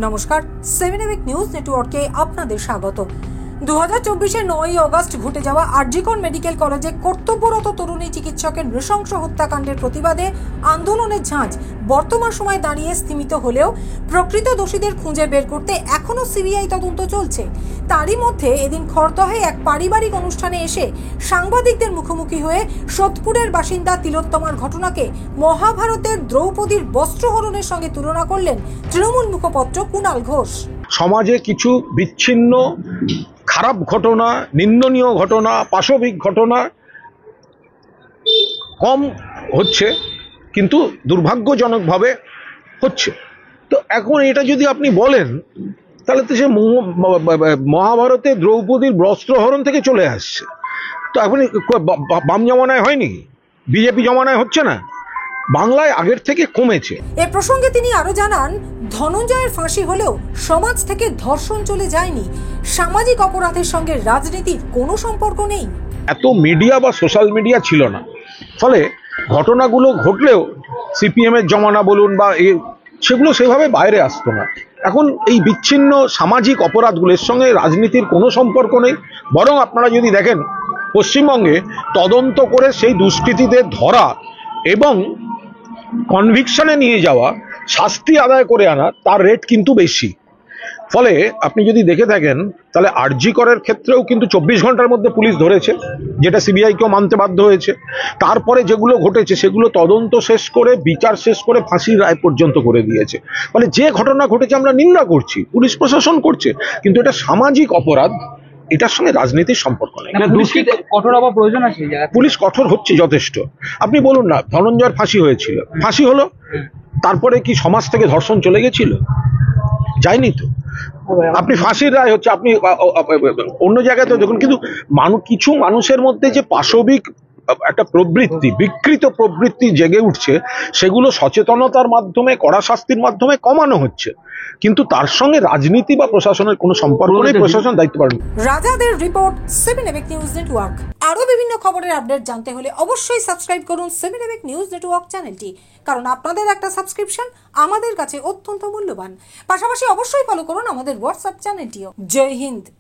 নমস্কার, 7 নিউজ নেটওয়ার্কে আপনাদের স্বাগত। 2024-এর 9ই অগস্ট ঘটে যাওয়া আরজিকর মেডিকেল কলেজে কর্তব্যরত তরুণী চিকিৎসকের নৃশংস হত্যাকাণ্ডের প্রতিবাদে আন্দোলনের ঝাঁজ বর্তমান সময়ে দাঁড়িয়ে স্থিমিত হলেও প্রকৃত দোষীদের খুঁজে বের করতে এখনও সিবিআই তদন্ত চলছে। তারই মধ্যে এদিন খড়দহে এক পারিবারিক অনুষ্ঠানে এসে সাংবাদিকদের মুখোমুখি হয়ে সোদপুরের বাসিন্দা তিলোত্তমার ঘটনাকে মহাভারতের দ্রৌপদীর বস্ত্রহরণের সঙ্গে তুলনা করলেন তৃণমূল মুখপাত্র কুণাল ঘোষ। সমাজে কিছু বিচ্ছিন্ন খারাপ ঘটনা, নিন্দনীয় ঘটনা, পাশবিক ঘটনা কম হচ্ছে, কিন্তু দুর্ভাগ্যজনকভাবে হচ্ছে। তো এখন এটা যদি আপনি বলেন তাহলে তো সে মহাভারতে দ্রৌপদীর বস্ত্রহরণ থেকে চলে আসছে। তো এখন বাম জমানায় হয়নি, বিজেপি জমানায় হচ্ছে না, বাংলায় আগের থেকে কমেছে। এ প্রসঙ্গে তিনি আরো জানান, ধনঞ্জয়ের ফাঁসি হলেও সমাজ থেকে ধর্ষণ চলে যায়নি। সামাজিক অপরাধের সঙ্গে রাজনীতির কোনো সম্পর্ক নেই। এত মিডিয়া বা সোশ্যাল মিডিয়া ছিল না, ফলে ঘটনাগুলো ঘটলেও সিপিএম এর জমানা বলুন বা সেগুলো সেভাবে বাইরে আসতো না। এখন এই বিচ্ছিন্ন সামাজিক অপরাধগুলোর সঙ্গে রাজনীতির কোনো সম্পর্ক নেই। বরং আপনারা যদি দেখেন, পশ্চিমবঙ্গে তদন্ত করে সেই দুষ্কৃতীদের ধরা এবং কনভিকশনে নিয়ে যাওয়া, শাস্তি আদায় করে আনা, তার রেট কিন্তু বেশি। ফলে আপনি যদি দেখে থাকেন তাহলে আরজি করের ক্ষেত্রেও কিন্তু 24 ঘন্টার মধ্যে পুলিশ ধরেছে, যেটা সিবিআইকেও মানতে বাধ্য হয়েছে। তারপরে যেগুলো ঘটেছে সেগুলো তদন্ত শেষ করে, বিচার শেষ করে ফাঁসির রায় পর্যন্ত করে দিয়েছে। ফলে যে ঘটনা ঘটেছে আমরা নিন্দা করছি, পুলিশ প্রশাসন করছে, কিন্তু এটা সামাজিক অপরাধ, এটার সঙ্গে রাজনীতির সম্পর্ক নেই। কঠোর হওয়ার প্রয়োজন আছে। পুলিশ কঠোর হচ্ছে যথেষ্ট। আপনি বলুন না, ধনঞ্জয়ের ফাঁসি হয়েছিল, ফাঁসি হলো, তারপরে কি সমাজ থেকে ধর্ষণ চলে গেছিল? যায়নি তো। আপনি ফাঁসির রায় হচ্ছে, আপনি অন্য জায়গায় তো দেখুন, কিন্তু কিছু মানুষের মধ্যে যে পাশবিক একটা প্রবৃত্তি, বিকৃত প্রবৃত্তি জেগে উঠছে, সেগুলো সচেতনতার মাধ্যমে, কড়া শাস্তির মাধ্যমে কমানো হচ্ছে, কিন্তু তার সঙ্গে রাজনীতি বা প্রশাসনের কোনো সম্পর্ক নেই। প্রশাসন দায়িত্ব পালন। রাজাদের রিপোর্ট, 7 নিউজ নেটওয়ার্ক। আরো বিভিন্ন খবরের আপডেট জানতে হলে অবশ্যই সাবস্ক্রাইব করুন 7 নিউজ নেটওয়ার্ক চ্যানেলটি, কারণ আপনাদের একটা সাবস্ক্রিপশন আমাদের কাছে অত্যন্ত মূল্যবান। পাশাপাশি অবশ্যই ফলো করুন আমাদের হোয়াটসঅ্যাপ চ্যানেলটিও। জয় হিন্দ।